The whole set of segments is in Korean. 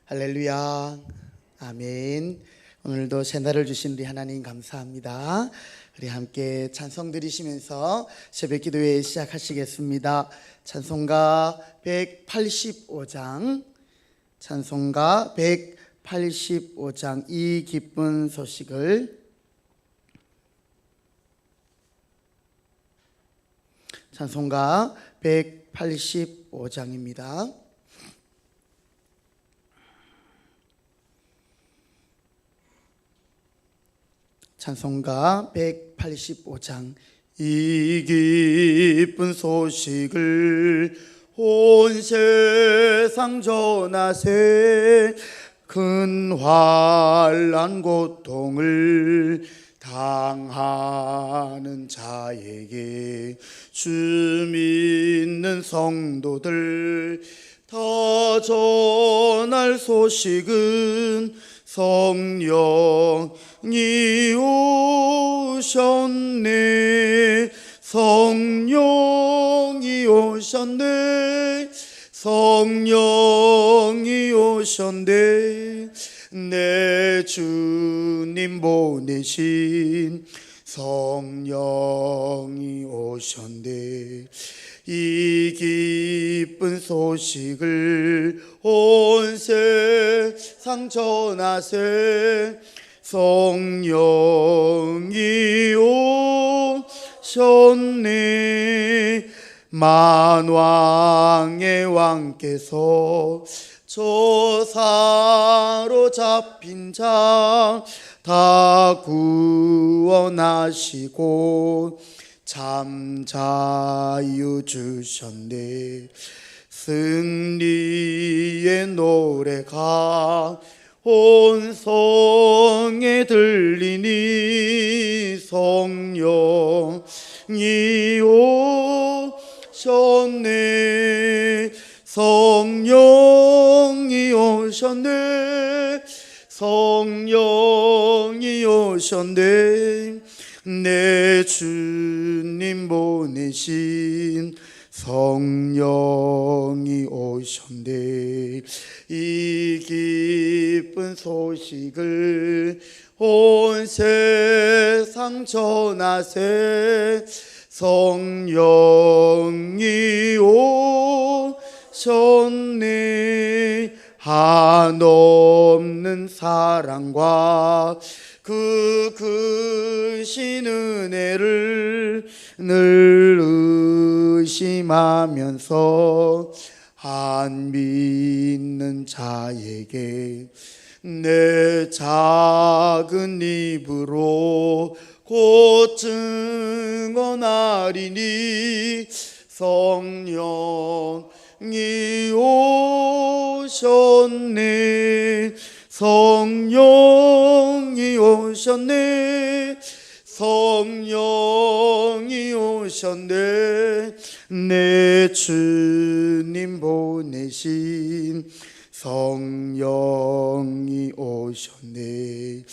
할렐루야. 아멘. 오늘도 새날을 주신 우리 하나님 감사합니다. 우리 함께 찬송 드리시면서 새벽 기도회 시작하시겠습니다. 찬송가 185장, 찬송가 185장 이 기쁜 소식을, 찬송가 185장입니다. 찬송가 185장. 이 기쁜 소식을 온 세상 전하세. 큰 환난 고통을 당하는 자에게 주 믿는 성도들 다 전할 소식은 성령이 오셨네. 성령이 오셨네. 성령이 오셨네. 내 주님 보내신 성령이 오셨네. 이 기쁜 소식을 온 세상 전하세. 성령이 오셨네. 만왕의 왕께서 저 사로잡힌 자 다 구원하시고 참 자유 주셨네. 승리의 노래가 온 성에 들리니 성령이 오셨네. 성령이 오셨네. 성령이 오셨네. 내 주님 보내신 성령이 오셨네. 이 기쁜 소식을 온 세상 전하세. 성령이 오셨네. 한없는 사랑과 그 크신 은혜를 늘 의심하면서 안 믿는 자에게 내 작은 입으로 곧 증언하리니 성령이 오셨네. 성령이 오셨네. 성령이 오셨네. 내 주님 보내신 성령이 오셨네.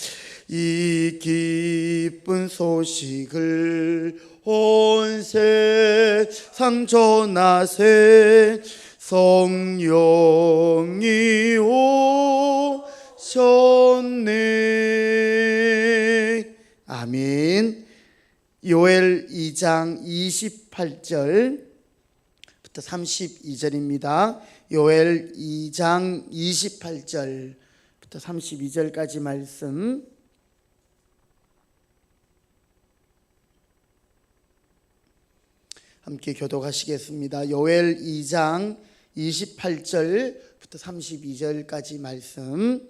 이 기쁜 소식을 온 세상 전하세. 성령이 오셨네. 아멘. 요엘 2장 28절부터 32절입니다. 요엘 2장 28절부터 32절까지 말씀 함께 교독하시겠습니다. 요엘 2장 28절부터 32절까지 말씀.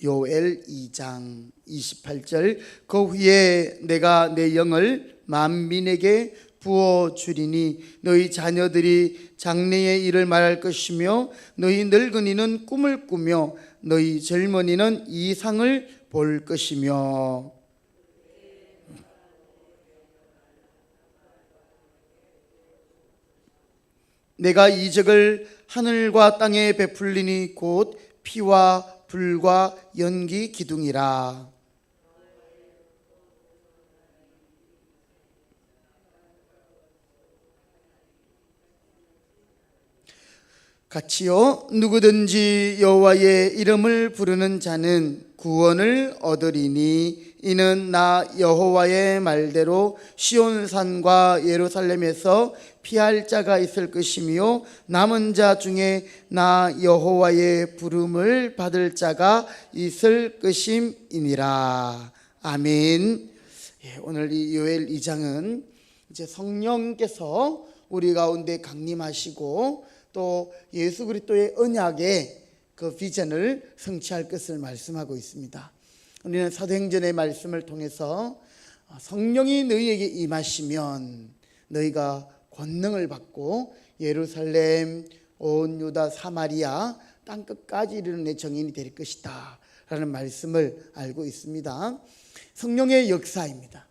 요엘 2장 28절. 그 후에 내가 내 영을 만민에게 부어주리니 너희 자녀들이 장래의 일을 말할 것이며 너희 늙은이는 꿈을 꾸며 너희 젊은이는 이상을 볼 것이며 내가 이적을 하늘과 땅에 베풀리니 곧 피와 불과 연기 기둥이라. 같이요. 누구든지 여호와의 이름을 부르는 자는 구원을 얻으리니 이는 나 여호와의 말대로 시온산과 예루살렘에서 피할 자가 있을 것이며 남은 자 중에 나 여호와의 부름을 받을 자가 있을 것임이니라. 아멘. 오늘 이 요엘 2장은 이제 성령께서 우리 가운데 강림하시고 또 예수 그리스도의 언약의 그 비전을 성취할 것을 말씀하고 있습니다. 우리는 사도행전의 말씀을 통해서 성령이 너희에게 임하시면 너희가 권능을 받고 예루살렘, 온 유다, 사마리아 땅끝까지 이르는 내 정인이 될 것이다 라는 말씀을 알고 있습니다. 성령의 역사입니다.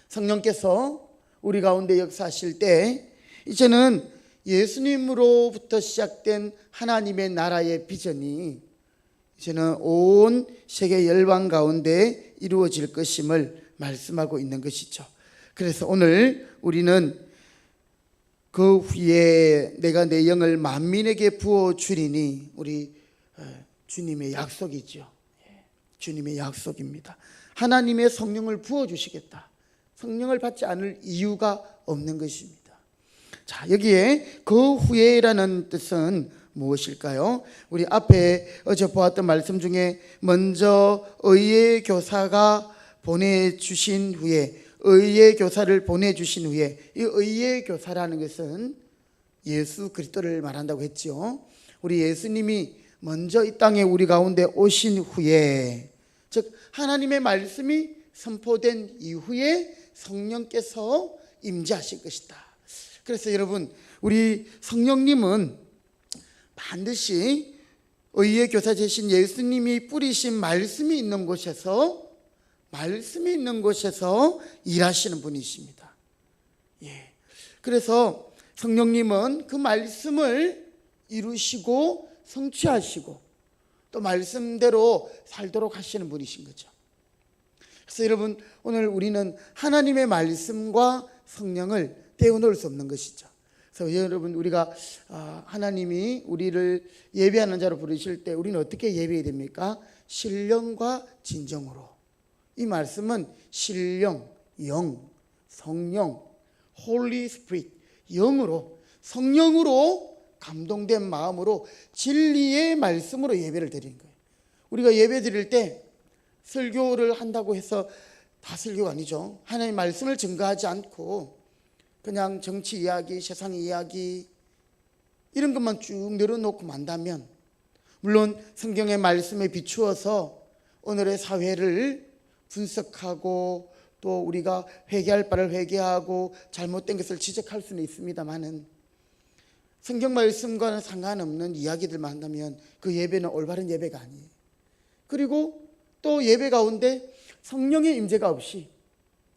성령께서 우리 가운데 역사하실 때 이제는 예수님으로부터 시작된 하나님의 나라의 비전이 이제는 온 세계 열방 가운데 이루어질 것임을 말씀하고 있는 것이죠. 그래서 오늘 우리는 그 후에 내가 내 영을 만민에게 부어주리니 우리 주님의 약속이죠. 주님의 약속입니다. 하나님의 성령을 부어주시겠다. 성령을 받지 않을 이유가 없는 것입니다. 자, 여기에 그 후에라는 뜻은 무엇일까요? 우리 앞에 어제 보았던 말씀 중에 먼저 의의 교사가 보내주신 후에 의의 교사를 보내주신 후에 이 의의 교사라는 것은 예수 그리스도를 말한다고 했죠. 우리 예수님이 먼저 이 땅에 우리 가운데 오신 후에 즉 하나님의 말씀이 선포된 이후에 성령께서 임재하실 것이다. 그래서 여러분 우리 성령님은 반드시 의의 교사 되신 예수님이 뿌리신 말씀이 있는 곳에서 일하시는 분이십니다. 그래서 성령님은 그 말씀을 이루시고 성취하시고 또 말씀대로 살도록 하시는 분이신 거죠. 그래서 여러분 오늘 우리는 하나님의 말씀과 성령을 떼어놓을 수 없는 것이죠. 그래서 여러분 우리가 하나님이 우리를 예배하는 자로 부르실 때 우리는 어떻게 예배해야 됩니까? 신령과 진정으로. 이 말씀은 신령, 영, 성령, Holy Spirit, 영으로 성령으로 감동된 마음으로 진리의 말씀으로 예배를 드리는 거예요. 우리가 예배 드릴 때 설교를 한다고 해서 다 설교가 아니죠. 하나님의 말씀을 증거하지 않고 그냥 정치 이야기, 세상 이야기 이런 것만 쭉 늘어놓고 만다면 물론 성경의 말씀에 비추어서 오늘의 사회를 분석하고 또 우리가 회개할 바를 회개하고 잘못된 것을 지적할 수는 있습니다만은 성경 말씀과는 상관없는 이야기들만 한다면 그 예배는 올바른 예배가 아니에요. 그리고 또 예배 가운데 성령의 임재가 없이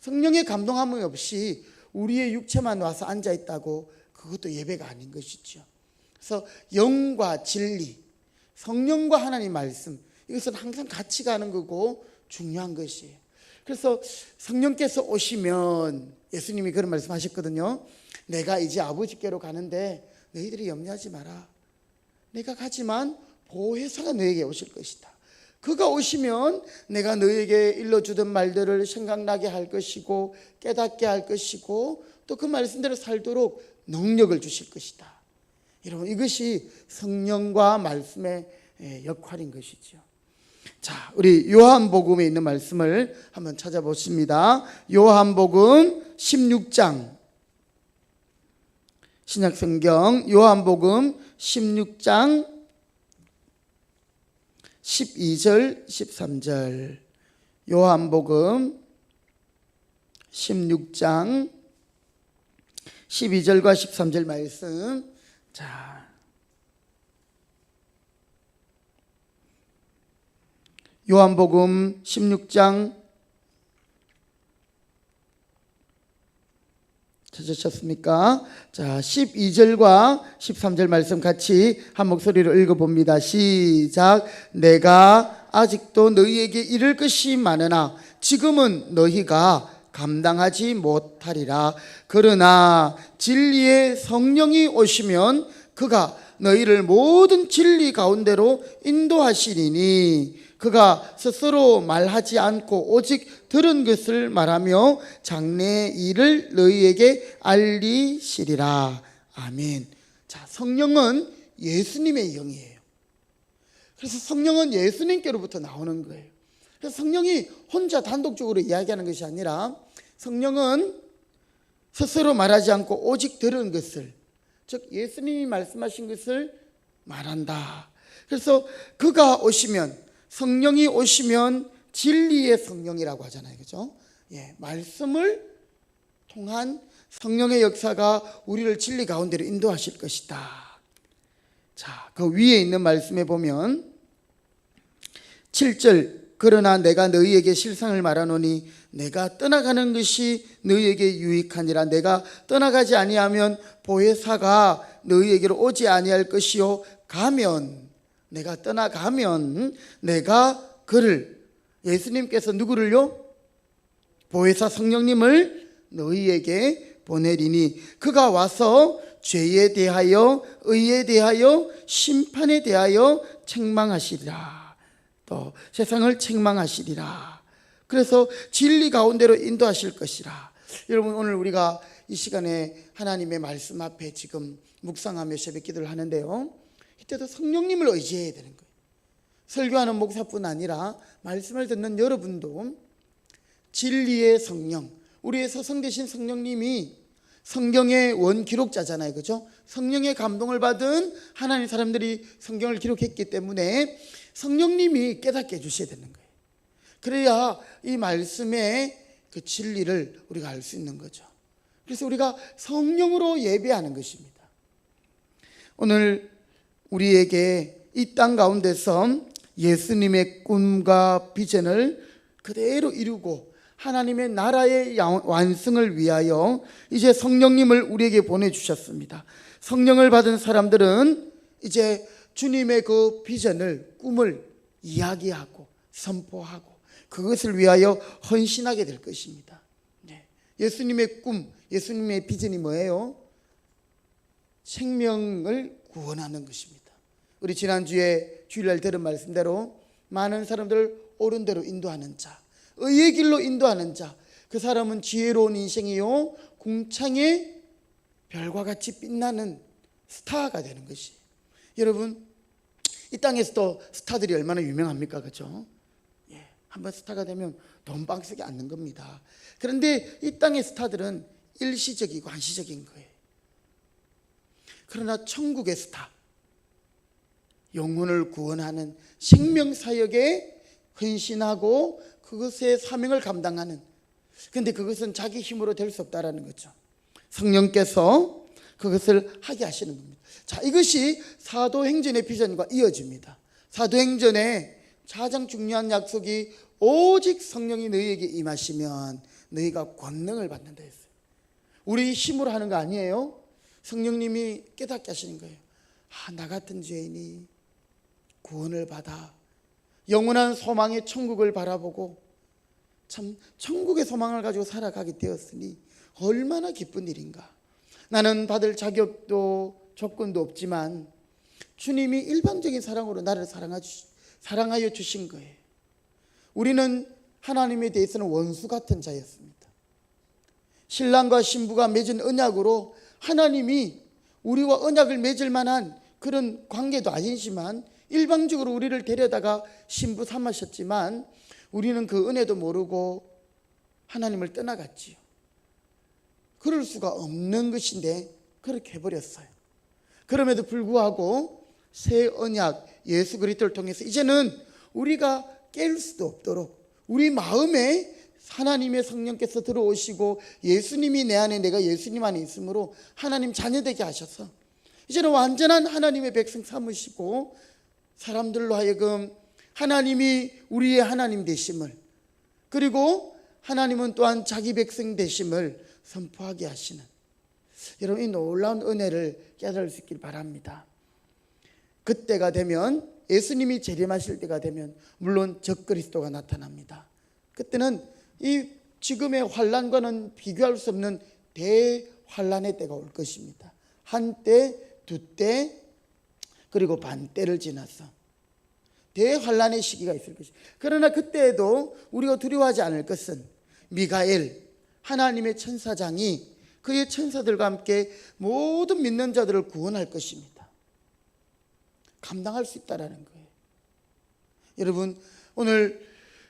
성령의 감동함이 없이 우리의 육체만 와서 앉아있다고 그것도 예배가 아닌 것이죠. 그래서 영과 진리, 성령과 하나님 말씀 이것은 항상 같이 가는 거고 중요한 것이에요. 그래서 성령께서 오시면 예수님이 그런 말씀하셨거든요. 내가 이제 아버지께로 가는데 너희들이 염려하지 마라. 내가 가지만 보혜사가 너에게 오실 것이다. 그가 오시면 내가 너에게 일러주던 말들을 생각나게 할 것이고 깨닫게 할 것이고 또 그 말씀대로 살도록 능력을 주실 것이다. 여러분 이것이 성령과 말씀의 역할인 것이죠. 자, 우리 요한복음에 있는 말씀을 한번 찾아보십니다. 요한복음 16장 신약성경 요한복음 16장 12절 13절 요한복음 16장 12절과 13절 말씀. 자, 요한복음 16장 찾으셨습니까? 자, 12절과 13절 말씀 같이 한 목소리로 읽어봅니다. 시작. 내가 아직도 너희에게 이를 것이 많으나 지금은 너희가 감당하지 못하리라. 그러나 진리의 성령이 오시면 그가 너희를 모든 진리 가운데로 인도하시리니 그가 스스로 말하지 않고 오직 들은 것을 말하며 장래의 일을 너희에게 알리시리라. 아멘. 자, 성령은 예수님의 영이에요. 그래서 성령은 예수님께로부터 나오는 거예요. 그래서 성령이 혼자 단독적으로 이야기하는 것이 아니라 성령은 스스로 말하지 않고 오직 들은 것을, 즉 예수님이 말씀하신 것을 말한다. 그래서 그가 오시면, 성령이 오시면 진리의 성령이라고 하잖아요. 그죠? 예, 말씀을 통한 성령의 역사가 우리를 진리 가운데로 인도하실 것이다. 자, 그 위에 있는 말씀에 보면 7절, 그러나 내가 너희에게 실상을 말하노니 내가 떠나가는 것이 너희에게 유익하니라. 내가 떠나가지 아니하면 보혜사가 너희에게로 오지 아니할 것이요, 가면, 내가 떠나가면 내가 그를, 예수님께서 누구를요? 보혜사 성령님을 너희에게 보내리니 그가 와서 죄에 대하여, 의에 대하여, 심판에 대하여 책망하시리라. 또 세상을 책망하시리라. 그래서 진리 가운데로 인도하실 것이라. 여러분, 오늘 우리가 이 시간에 하나님의 말씀 앞에 지금 묵상하며 새벽 기도를 하는데요, 이때도 성령님을 의지해야 되는 거예요. 설교하는 목사뿐 아니라 말씀을 듣는 여러분도 진리의 성령, 우리의 서성 되신 성령님이 성경의 원기록자잖아요. 그죠? 성령의 감동을 받은 하나님 사람들이 성경을 기록했기 때문에 성령님이 깨닫게 해주셔야 되는 거예요. 그래야 이 말씀의 그 진리를 우리가 알 수 있는 거죠. 그래서 우리가 성령으로 예배하는 것입니다. 오늘 우리에게 이 땅 가운데서 예수님의 꿈과 비전을 그대로 이루고 하나님의 나라의 완성을 위하여 이제 성령님을 우리에게 보내주셨습니다. 성령을 받은 사람들은 이제 주님의 그 비전을, 꿈을 이야기하고 선포하고 그것을 위하여 헌신하게 될 것입니다. 예수님의 꿈, 예수님의 비전이 뭐예요? 생명을 구원하는 것입니다. 우리 지난주에 주일날 들은 말씀대로 많은 사람들을 옳은 대로 인도하는 자, 의의 길로 인도하는 자, 그 사람은 지혜로운 인생이요, 궁창의 별과 같이 빛나는 스타가 되는 것이. 여러분, 이 땅에서도 스타들이 얼마나 유명합니까? 그렇죠? 예, 한번 스타가 되면 돈방석에 앉는 겁니다. 그런데 이 땅의 스타들은 일시적이고 한시적인 거예요. 그러나 천국의 스타, 영혼을 구원하는 생명사역에 헌신하고 그것의 사명을 감당하는, 그런데 그것은 자기 힘으로 될 수 없다라는 거죠. 성령께서 그것을 하게 하시는 겁니다. 자, 이것이 사도행전의 비전과 이어집니다. 사도행전의 가장 중요한 약속이 오직 성령이 너희에게 임하시면 너희가 권능을 받는다 했어요. 우리 힘으로 하는 거 아니에요. 성령님이 깨닫게 하시는 거예요. 나 같은 죄인이 구원을 받아 영원한 소망의 천국을 바라보고 참 천국의 소망을 가지고 살아가게 되었으니 얼마나 기쁜 일인가. 나는 받을 자격도 조건도 없지만 주님이 일방적인 사랑으로 나를 사랑하여 주신 거예요. 우리는 하나님에 대해서는 원수 같은 자였습니다. 신랑과 신부가 맺은 언약으로 하나님이 우리와 언약을 맺을 만한 그런 관계도 아니지만 일방적으로 우리를 데려다가 신부 삼으셨지만 우리는 그 은혜도 모르고 하나님을 떠나갔지요. 그럴 수가 없는 것인데 그렇게 해버렸어요. 그럼에도 불구하고 새 언약 예수 그리스도를 통해서 이제는 우리가 깰 수도 없도록 우리 마음에 하나님의 성령께서 들어오시고 예수님이 내 안에 내가 예수님 안에 있으므로 하나님 자녀되게 하셔서 이제는 완전한 하나님의 백성 삼으시고 사람들로 하여금 하나님이 우리의 하나님 되심을, 그리고 하나님은 또한 자기 백성 되심을 선포하게 하시는, 여러분 이 놀라운 은혜를 깨달을 수 있길 바랍니다. 그때가 되면, 예수님이 재림하실 때가 되면 물론 적그리스도가 나타납니다. 그때는 이 지금의 환난과는 비교할 수 없는 대환난의 때가 올 것입니다. 한때 2때 그리고 반때를 지나서 대환란의 시기가 있을 것입니다. 그러나 그때에도 우리가 두려워하지 않을 것은 미가엘 하나님의 천사장이 그의 천사들과 함께 모든 믿는 자들을 구원할 것입니다. 감당할 수 있다라는 거예요. 여러분, 오늘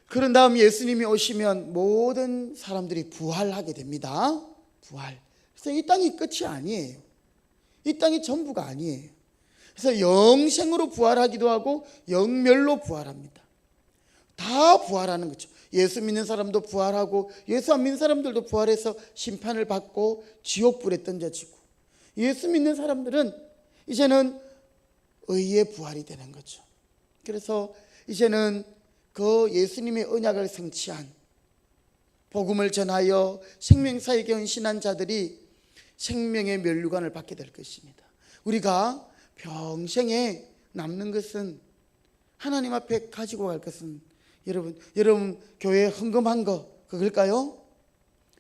그런 다음 예수님이 오시면 모든 사람들이 부활하게 됩니다. 부활. 그래서 이 땅이 끝이 아니에요. 이 땅이 전부가 아니에요. 그래서 영생으로 부활하기도 하고 영멸로 부활합니다. 다 부활하는 거죠. 예수 믿는 사람도 부활하고 예수 안 믿는 사람들도 부활해서 심판을 받고 지옥불에 던져지고, 예수 믿는 사람들은 이제는 의의 부활이 되는 거죠. 그래서 이제는 그 예수님의 언약을 성취한, 복음을 전하여 생명사에 헌신한 자들이 생명의 면류관을 받게 될 것입니다. 우리가 평생에 남는 것은, 하나님 앞에 가지고 갈 것은, 여러분 교회에 헌금한 거 그걸까요?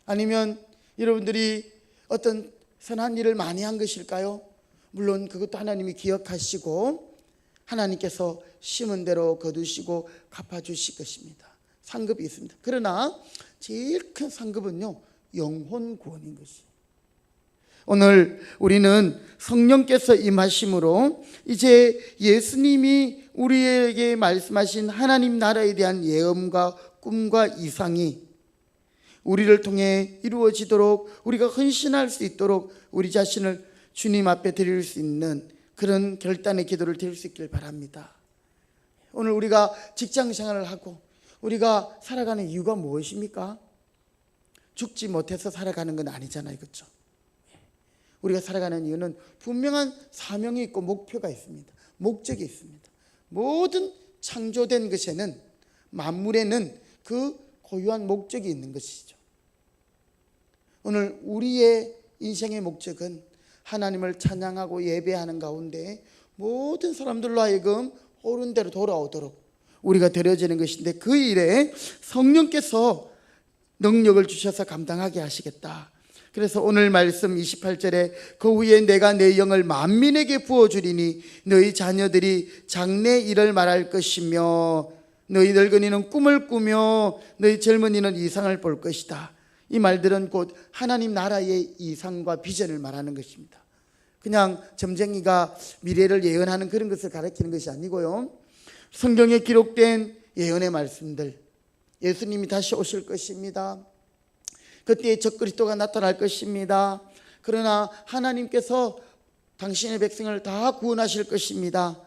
아니면 여러분들이 어떤 선한 일을 많이 한 것일까요? 물론 그것도 하나님이 기억하시고 하나님께서 심은 대로 거두시고 갚아주실 것입니다. 상급이 있습니다. 그러나 제일 큰 상급은요, 영혼 구원인 것이에요. 오늘 우리는 성령께서 임하심으로 이제 예수님이 우리에게 말씀하신 하나님 나라에 대한 예언과 꿈과 이상이 우리를 통해 이루어지도록, 우리가 헌신할 수 있도록 우리 자신을 주님 앞에 드릴 수 있는 그런 결단의 기도를 드릴 수 있길 바랍니다. 오늘 우리가 직장 생활을 하고 우리가 살아가는 이유가 무엇입니까? 죽지 못해서 살아가는 건 아니잖아요, 그렇죠? 우리가 살아가는 이유는 분명한 사명이 있고 목표가 있습니다. 목적이 있습니다. 모든 창조된 것에는, 만물에는 그 고유한 목적이 있는 것이죠. 오늘 우리의 인생의 목적은 하나님을 찬양하고 예배하는 가운데 모든 사람들로 하여금 옳은 대로 돌아오도록 우리가 데려지는 것인데, 그 일에 성령께서 능력을 주셔서 감당하게 하시겠다. 그래서 오늘 말씀 28절에 그 후에 내가 내 영을 만민에게 부어주리니 너희 자녀들이 장래 일을 말할 것이며 너희 늙은이는 꿈을 꾸며 너희 젊은이는 이상을 볼 것이다. 이 말들은 곧 하나님 나라의 이상과 비전을 말하는 것입니다. 그냥 점쟁이가 미래를 예언하는 그런 것을 가리키는 것이 아니고요, 성경에 기록된 예언의 말씀들, 예수님이 다시 오실 것입니다. 그때 적그리스도가 나타날 것입니다. 그러나 하나님께서 당신의 백성을 다 구원하실 것입니다.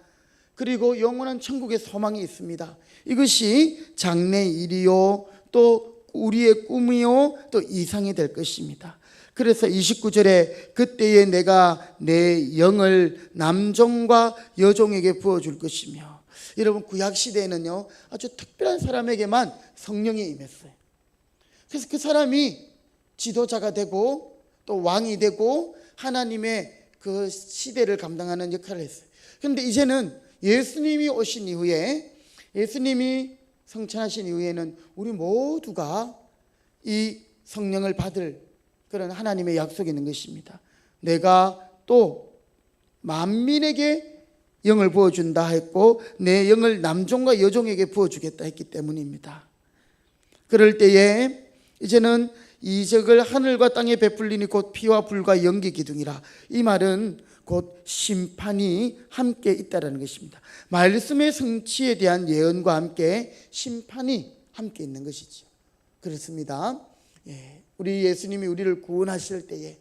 그리고 영원한 천국의 소망이 있습니다. 이것이 장래 일이요, 또 우리의 꿈이요, 또 이상이 될 것입니다. 그래서 29절에 그때에 내가 내 영을 남종과 여종에게 부어줄 것이며, 여러분 구약시대에는요 아주 특별한 사람에게만 성령이 임했어요. 그래서 그 사람이 지도자가 되고 또 왕이 되고 하나님의 그 시대를 감당하는 역할을 했어요. 그런데 이제는 예수님이 오신 이후에, 예수님이 성천하신 이후에는 우리 모두가 이 성령을 받을 그런 하나님의 약속이 있는 것입니다. 내가 또 만민에게 영을 부어준다 했고 내 영을 남종과 여종에게 부어주겠다 했기 때문입니다. 그럴 때에 이제는 이적을 하늘과 땅에 베풀리니 곧 피와 불과 연기 기둥이라. 이 말은 곧 심판이 함께 있다는 것입니다. 말씀의 성취에 대한 예언과 함께 심판이 함께 있는 것이죠. 그렇습니다. 우리 예수님이 우리를 구원하실 때에,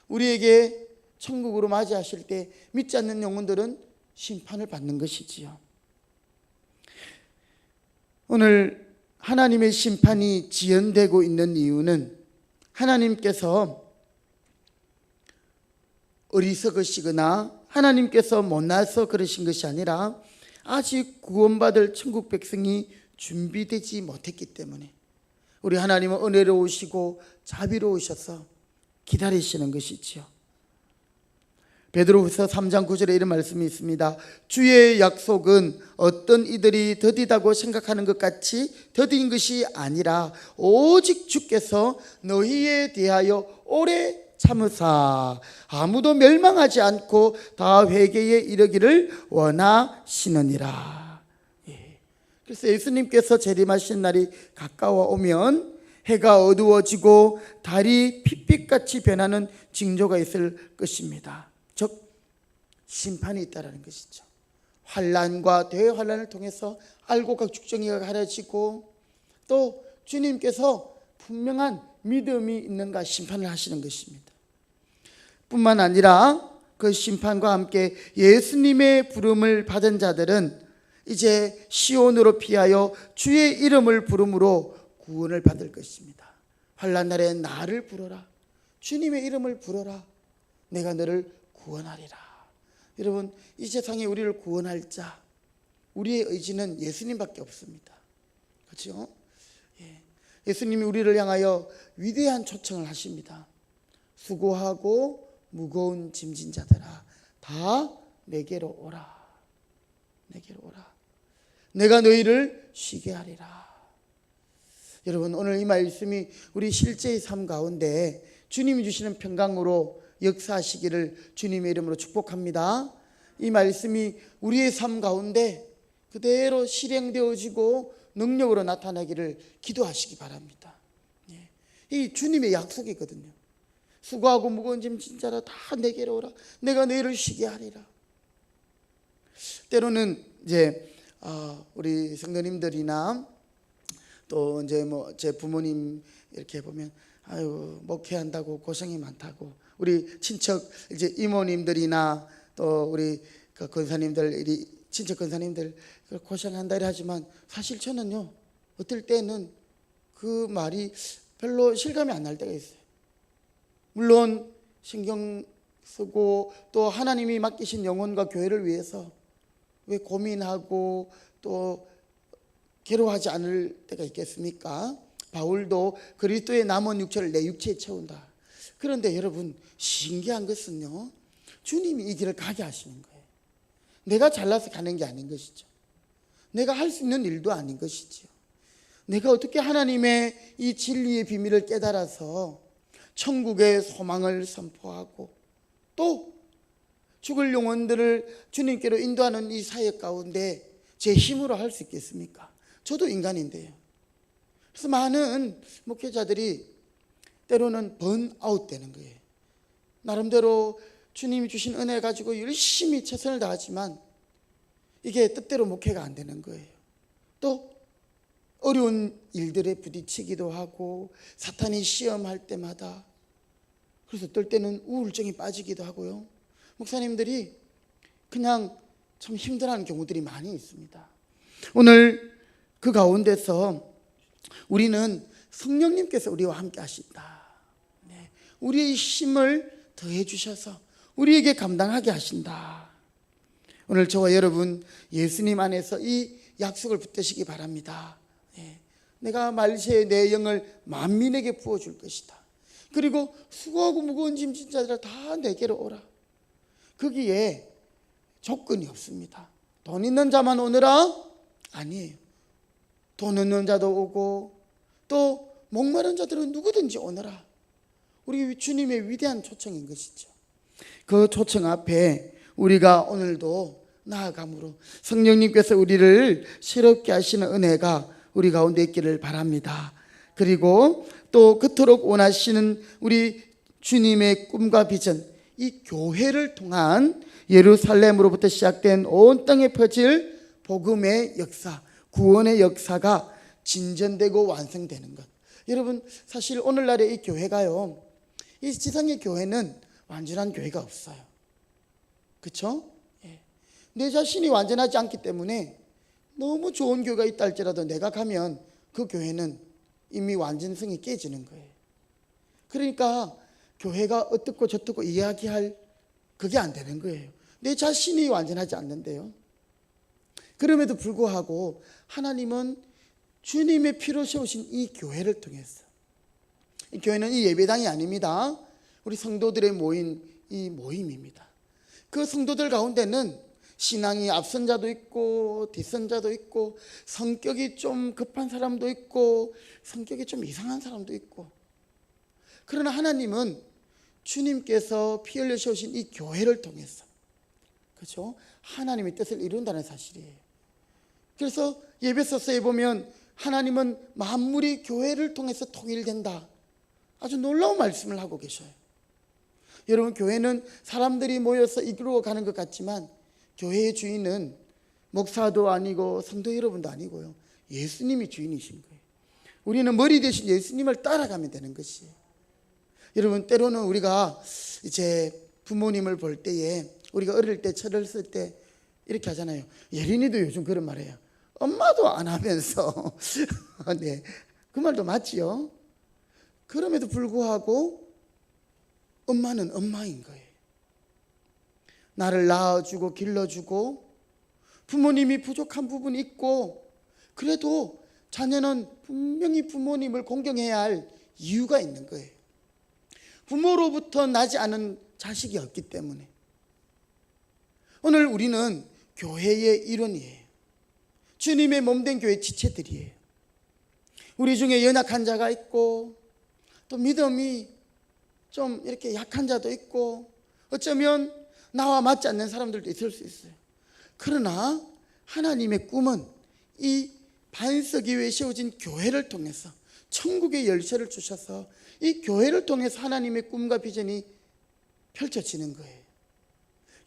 우리에게 천국으로 맞이하실 때 믿지 않는 영혼들은 심판을 받는 것이지요. 오늘 하나님의 심판이 지연되고 있는 이유는 하나님께서 어리석으시거나 하나님께서 못나서 그러신 것이 아니라 아직 구원받을 천국 백성이 준비되지 못했기 때문에, 우리 하나님은 은혜로우시고 자비로우셔서 기다리시는 것이지요. 베드로후서 3장 9절에 이런 말씀이 있습니다. 주의 약속은 어떤 이들이 더디다고 생각하는 것 같이 더딘 것이 아니라 오직 주께서 너희에 대하여 오래 참으사 아무도 멸망하지 않고 다 회개에 이르기를 원하시느니라. 그래서 예수님께서 재림하신 날이 가까워 오면 해가 어두워지고 달이 핏빛같이 변하는 징조가 있을 것입니다. 즉 심판이 있다라는 것이죠. 환난과 대환난을 통해서 알곡과 죽정이가 가려지고 또 주님께서 분명한 믿음이 있는가 심판을 하시는 것입니다. 뿐만 아니라 그 심판과 함께 예수님의 부름을 받은 자들은 이제 시온으로 피하여 주의 이름을 부름으로 구원을 받을 것입니다. 환난 날에 나를 부르라. 주님의 이름을 부르라. 내가 너를 구원하리라. 여러분, 이 세상에 우리를 구원할 자, 우리의 의지는 예수님밖에 없습니다. 그렇죠? 예수님이 우리를 향하여 위대한 초청을 하십니다. 수고하고 무거운 짐진 자들아 다 내게로 오라. 내게로 오라. 내가 너희를 쉬게 하리라. 여러분, 오늘 이 말씀이 우리 실제의 삶 가운데 주님이 주시는 평강으로 역사하시기를 주님의 이름으로 축복합니다. 이 말씀이 우리의 삶 가운데 그대로 실행되어지고 능력으로 나타나기를 기도하시기 바랍니다. 이 주님의 약속이거든요. 수고하고 무거운 짐 진짜라 다 내게로 오라. 내가 너희를 쉬게 하리라. 때로는 이제 우리 성도님들이나 또 이제 뭐 제 부모님 이렇게 보면 아유 목회한다고 고생이 많다고, 우리 친척 이제 이모님들이나 또 우리 그 권사님들, 친척 권사님들 고생한다 하지만 사실 저는요 어떨 때는 그 말이 별로 실감이 안 날 때가 있어요. 물론 신경 쓰고 또 하나님이 맡기신 영혼과 교회를 위해서 왜 고민하고 또 괴로워하지 않을 때가 있겠습니까? 바울도 그리스도의 남은 육체를 내 육체에 채운다. 그런데 여러분, 신기한 것은요, 주님이 이 길을 가게 하시는 거예요. 내가 잘나서 가는 게 아닌 것이죠. 내가 할 수 있는 일도 아닌 것이죠. 내가 어떻게 하나님의 이 진리의 비밀을 깨달아서 천국의 소망을 선포하고 또 죽을 영혼들을 주님께로 인도하는 이 사역 가운데 제 힘으로 할 수 있겠습니까? 저도 인간인데요. 그래서 많은 목회자들이 때로는 번아웃 되는 거예요. 나름대로 주님이 주신 은혜 가지고 열심히 최선을 다하지만 이게 뜻대로 목회가 안 되는 거예요. 또 어려운 일들에 부딪히기도 하고 사탄이 시험할 때마다, 그래서 어떨 때는 우울증이 빠지기도 하고요. 목사님들이 그냥 참 힘들어하는 경우들이 많이 있습니다. 오늘 그 가운데서 우리는 성령님께서 우리와 함께 하신다. 우리의 힘을 더해 주셔서 우리에게 감당하게 하신다. 오늘 저와 여러분 예수님 안에서 이 약속을 붙드시기 바랍니다. 내가 말세에 내 영을 만민에게 부어줄 것이다. 그리고 수고하고 무거운 짐진 자들아 다 내게로 오라. 거기에 조건이 없습니다. 돈 있는 자만 오너라? 아니에요. 돈 없는 자도 오고 또 목마른 자들은 누구든지 오너라. 우리 주님의 위대한 초청인 것이죠. 그 초청 앞에 우리가 오늘도 나아감으로 성령님께서 우리를 새롭게 하시는 은혜가 우리 가운데 있기를 바랍니다. 그리고 또 그토록 원하시는 우리 주님의 꿈과 비전, 이 교회를 통한 예루살렘으로부터 시작된 온 땅에 퍼질 복음의 역사, 구원의 역사가 진전되고 완성되는 것. 여러분, 사실 오늘날의 이 교회가요, 이 지상의 교회는 완전한 교회가 없어요. 그렇죠? 내 자신이 완전하지 않기 때문에 너무 좋은 교회가 있다 할지라도 내가 가면 그 교회는 이미 완전성이 깨지는 거예요. 그러니까 교회가 어떻고 저떻고 이야기할 그게 안 되는 거예요. 내 자신이 완전하지 않는데요. 그럼에도 불구하고 하나님은 주님의 피로 세우신 이 교회를 통해서, 이 교회는 이 예배당이 아닙니다. 우리 성도들의 모인 이 모임입니다. 그 성도들 가운데는 신앙이 앞선 자도 있고 뒤선 자도 있고 성격이 좀 급한 사람도 있고 성격이 좀 이상한 사람도 있고, 그러나 하나님은 주님께서 피 흘려 세우신 이 교회를 통해서, 그렇죠? 하나님의 뜻을 이룬다는 사실이에요. 그래서 예배소서에 보면 하나님은 만물이 교회를 통해서 통일된다, 아주 놀라운 말씀을 하고 계셔요. 여러분, 교회는 사람들이 모여서 이끌어가는 것 같지만 교회의 주인은 목사도 아니고 성도 여러분도 아니고요, 예수님이 주인이신 거예요. 우리는 머리 대신 예수님을 따라가면 되는 것이에요. 여러분, 때로는 우리가 이제 부모님을 볼 때에, 우리가 어릴 때 철을 쓸 때 이렇게 하잖아요. 예린이도 요즘 그런 말 해요. 엄마도 안 하면서 네, 그 말도 맞지요. 그럼에도 불구하고 엄마는 엄마인 거예요. 나를 낳아주고 길러주고, 부모님이 부족한 부분이 있고, 그래도 자녀는 분명히 부모님을 공경해야 할 이유가 있는 거예요. 부모로부터 나지 않은 자식이 없기 때문에. 오늘 우리는 교회의 일원이에요. 주님의 몸된 교회 지체들이에요. 우리 중에 연약한 자가 있고, 또 믿음이 좀 이렇게 약한 자도 있고, 어쩌면 나와 맞지 않는 사람들도 있을 수 있어요. 그러나 하나님의 꿈은 이 반석 위에 세워진 교회를 통해서 천국의 열쇠를 주셔서 이 교회를 통해서 하나님의 꿈과 비전이 펼쳐지는 거예요.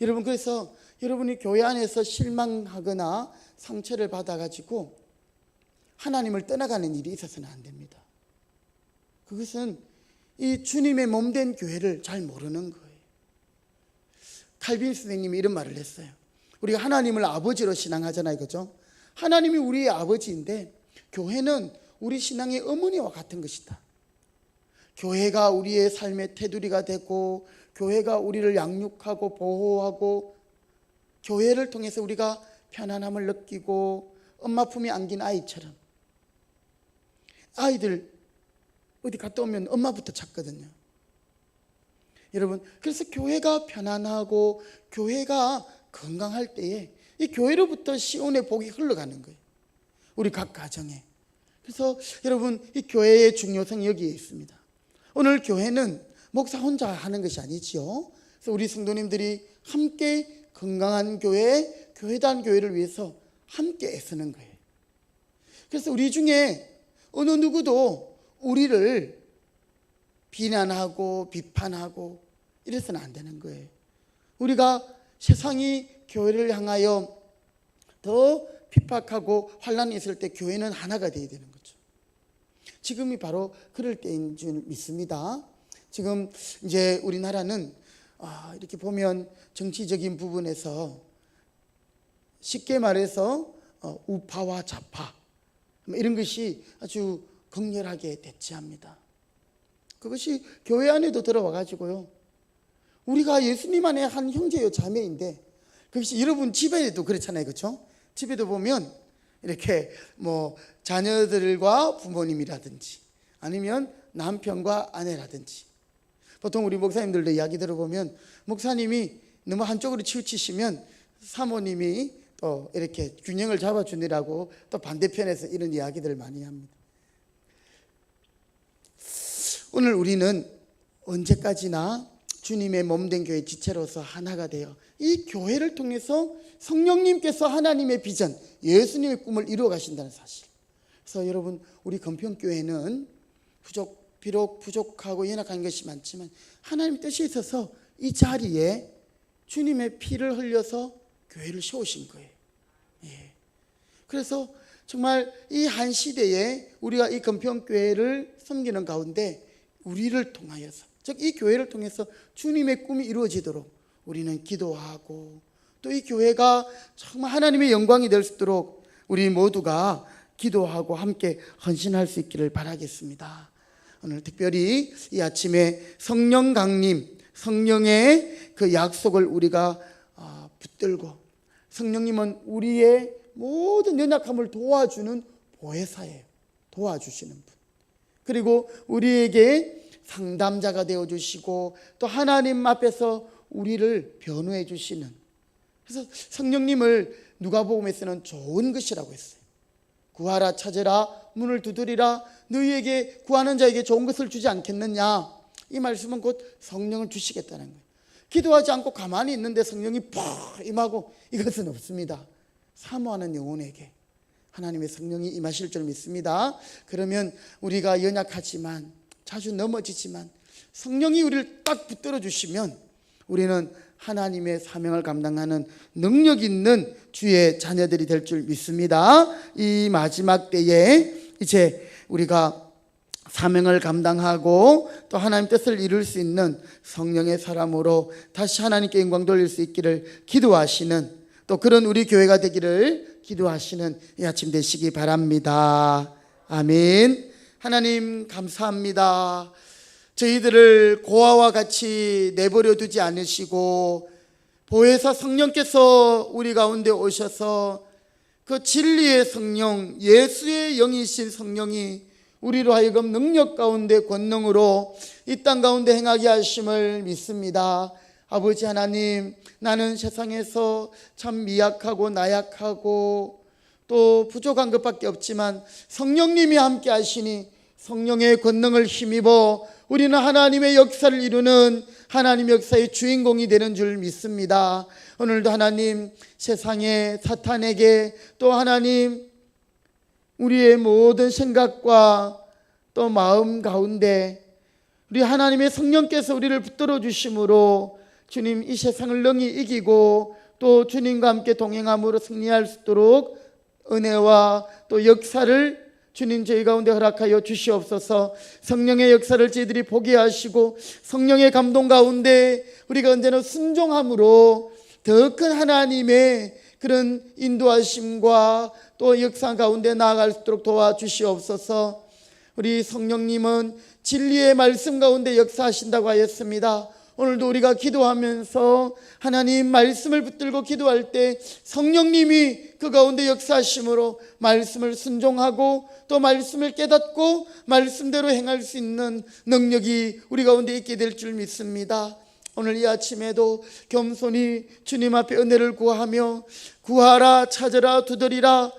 여러분, 그래서 여러분이 교회 안에서 실망하거나 상처를 받아가지고 하나님을 떠나가는 일이 있어서는 안 됩니다. 그것은 이 주님의 몸된 교회를 잘 모르는 거예요. 칼빈 선생님이 이런 말을 했어요. 우리가 하나님을 아버지로 신앙하잖아요, 그죠? 하나님이 우리의 아버지인데 교회는 우리 신앙의 어머니와 같은 것이다. 교회가 우리의 삶의 테두리가 되고, 교회가 우리를 양육하고 보호하고, 교회를 통해서 우리가 편안함을 느끼고, 엄마 품에 안긴 아이처럼. 아이들 어디 갔다 오면 엄마부터 찾거든요. 여러분, 그래서 교회가 편안하고 교회가 건강할 때에 이 교회로부터 시온의 복이 흘러가는 거예요, 우리 각 가정에. 그래서 여러분, 이 교회의 중요성이 여기에 있습니다. 오늘 교회는 목사 혼자 하는 것이 아니지요. 그래서 우리 성도님들이 함께 건강한 교회, 교회단 교회를 위해서 함께 애쓰는 거예요. 그래서 우리 중에 어느 누구도 우리를 비난하고 비판하고 이래서는 안 되는 거예요. 우리가 세상이 교회를 향하여 더 핍박하고 환란이 있을 때 교회는 하나가 되어야 되는 거죠. 지금이 바로 그럴 때인 줄 믿습니다. 지금 이제 우리나라는 이렇게 보면 정치적인 부분에서 쉽게 말해서 우파와 좌파 이런 것이 아주 극렬하게 대치합니다. 그것이 교회 안에도 들어와 가지고요, 우리가 예수님 안에 한 형제요 자매인데, 그것이 여러분 집에도 그렇잖아요, 그렇죠? 집에도 보면 이렇게 뭐 자녀들과 부모님이라든지 아니면 남편과 아내라든지, 보통 우리 목사님들도 이야기 들어보면 목사님이 너무 한쪽으로 치우치시면 사모님이 또 이렇게 균형을 잡아주느라고 또 반대편에서 이런 이야기들을 많이 합니다. 오늘 우리는 언제까지나 주님의 몸된 교회 지체로서 하나가 되어 이 교회를 통해서 성령님께서 하나님의 비전, 예수님의 꿈을 이루어 가신다는 사실. 그래서 여러분, 우리 건평교회는 비록 부족하고 연약한 것이 많지만 하나님의 뜻이 있어서 이 자리에 주님의 피를 흘려서 교회를 세우신 거예요. 예. 그래서 정말 이 한 시대에 우리가 이 건평교회를 섬기는 가운데 우리를 통하여서, 즉 이 교회를 통해서 주님의 꿈이 이루어지도록 우리는 기도하고, 또 이 교회가 정말 하나님의 영광이 될 수 있도록 우리 모두가 기도하고 함께 헌신할 수 있기를 바라겠습니다. 오늘 특별히 이 아침에 성령 강림, 성령의 그 약속을 우리가 붙들고, 성령님은 우리의 모든 연약함을 도와주는 보혜사예요. 도와주시는 분. 그리고 우리에게 상담자가 되어주시고, 또 하나님 앞에서 우리를 변호해 주시는, 그래서 성령님을 누가복음에서는 좋은 것이라고 했어요. 구하라, 찾으라, 문을 두드리라, 너희에게 구하는 자에게 좋은 것을 주지 않겠느냐. 이 말씀은 곧 성령을 주시겠다는 거예요. 기도하지 않고 가만히 있는데 성령이 푹 임하고 이것은 없습니다. 사모하는 영혼에게 하나님의 성령이 임하실 줄 믿습니다. 그러면 우리가 연약하지만 자주 넘어지지만 성령이 우리를 딱 붙들어 주시면 우리는 하나님의 사명을 감당하는 능력 있는 주의 자녀들이 될 줄 믿습니다. 이 마지막 때에 이제 우리가 사명을 감당하고 또 하나님 뜻을 이룰 수 있는 성령의 사람으로 다시 하나님께 영광 돌릴 수 있기를 기도하시는, 또 그런 우리 교회가 되기를 기도하시는 이 아침 되시기 바랍니다. 아멘. 하나님 감사합니다. 저희들을 고아와 같이 내버려 두지 않으시고 보혜사 성령께서 우리 가운데 오셔서 그 진리의 성령, 예수의 영이신 성령이 우리로 하여금 능력 가운데 권능으로 이 땅 가운데 행하게 하심을 믿습니다. 아버지 하나님, 나는 세상에서 참 미약하고 나약하고 또 부족한 것밖에 없지만 성령님이 함께 하시니 성령의 권능을 힘입어 우리는 하나님의 역사를 이루는 하나님의 역사의 주인공이 되는 줄 믿습니다. 오늘도 하나님, 세상의 사탄에게 또 하나님 우리의 모든 생각과 또 마음 가운데 우리 하나님의 성령께서 우리를 붙들어 주심으로 주님 이 세상을 능히 이기고 또 주님과 함께 동행함으로 승리할 수 있도록 은혜와 또 역사를 주님 저희 가운데 허락하여 주시옵소서. 성령의 역사를 저희들이 보게 하시고 성령의 감동 가운데 우리가 언제나 순종함으로 더 큰 하나님의 그런 인도하심과 또 역사 가운데 나아갈 수 있도록 도와주시옵소서. 우리 성령님은 진리의 말씀 가운데 역사하신다고 하였습니다. 오늘도 우리가 기도하면서 하나님 말씀을 붙들고 기도할 때 성령님이 그 가운데 역사하심으로 말씀을 순종하고 또 말씀을 깨닫고 말씀대로 행할 수 있는 능력이 우리 가운데 있게 될 줄 믿습니다. 오늘 이 아침에도 겸손히 주님 앞에 은혜를 구하며 구하라 찾으라 두드리라